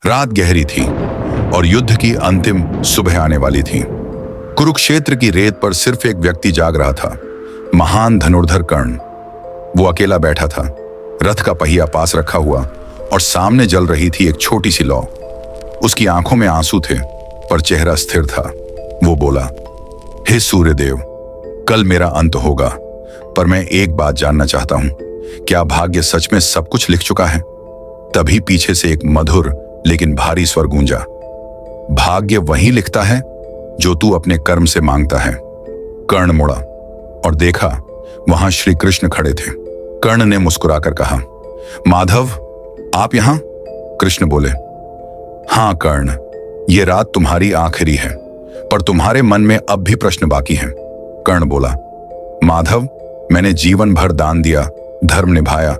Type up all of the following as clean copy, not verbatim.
रात गहरी थी और युद्ध की अंतिम सुबह आने वाली थी। कुरुक्षेत्र की रेत पर सिर्फ एक व्यक्ति जाग रहा था, महान धनुर्धर कर्ण। वो अकेला बैठा था, रथ का पहिया पास रखा हुआ, और सामने जल रही थी एक छोटी सी लौ। उसकी आंखों में आंसू थे पर चेहरा स्थिर था। वो बोला, हे सूर्यदेव, कल मेरा अंत होगा, पर मैं एक बात जानना चाहता हूं, क्या भाग्य सच में सब कुछ लिख चुका है? तभी पीछे से एक मधुर लेकिन भारी स्वर गूंजा, भाग्य वही लिखता है जो तू अपने कर्म से मांगता है। कर्ण मुड़ा और देखा, वहां श्री कृष्ण खड़े थे। कर्ण ने मुस्कुराकर कहा, माधव, आप यहां? कृष्ण बोले, हां कर्ण, ये रात तुम्हारी आखिरी है, पर तुम्हारे मन में अब भी प्रश्न बाकी हैं। कर्ण बोला, माधव, मैंने जीवन भर दान दिया, धर्म निभाया,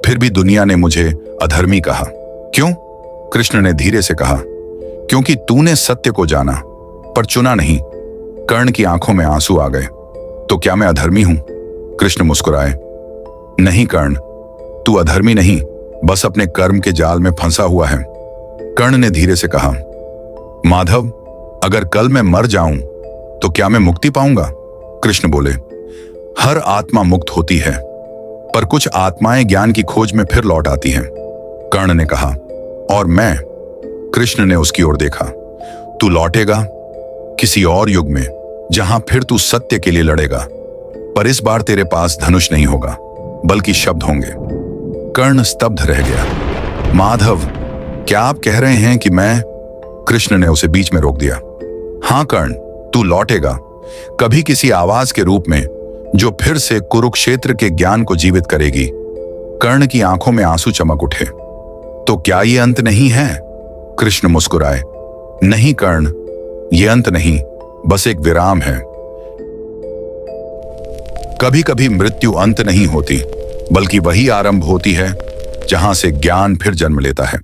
फिर भी दुनिया ने मुझे अधर्मी कहा। क्यों? कृष्ण ने धीरे से कहा, क्योंकि तूने सत्य को जाना पर चुना नहीं। कर्ण की आंखों में आंसू आ गए। तो क्या मैं अधर्मी हूं? कृष्ण मुस्कुराए, नहीं कर्ण, तू अधर्मी नहीं, बस अपने कर्म के जाल में फंसा हुआ है। कर्ण ने धीरे से कहा, माधव, अगर कल मैं मर जाऊं तो क्या मैं मुक्ति पाऊंगा? कृष्ण बोले, हर आत्मा मुक्त होती है, पर कुछ आत्माएं ज्ञान की खोज में फिर लौट आती हैं। कर्ण ने कहा, और मैं? कृष्ण ने उसकी ओर देखा, तू लौटेगा किसी और युग में, जहां फिर तू सत्य के लिए लड़ेगा, पर इस बार तेरे पास धनुष नहीं होगा, बल्कि शब्द होंगे। कर्ण स्तब्ध रह गया। माधव, क्या आप कह रहे हैं कि मैं? कृष्ण ने उसे बीच में रोक दिया। हां कर्ण, तू लौटेगा, कभी किसी आवाज के रूप में, जो फिर से कुरुक्षेत्र के ज्ञान को जीवित करेगी। कर्ण की आंखों में आंसू चमक उठे। तो क्या ये अंत नहीं है? कृष्ण मुस्कुराए, नहीं कर्ण, ये अंत नहीं, बस एक विराम है। कभी कभी मृत्यु अंत नहीं होती, बल्कि वही आरंभ होती है जहां से ज्ञान फिर जन्म लेता है।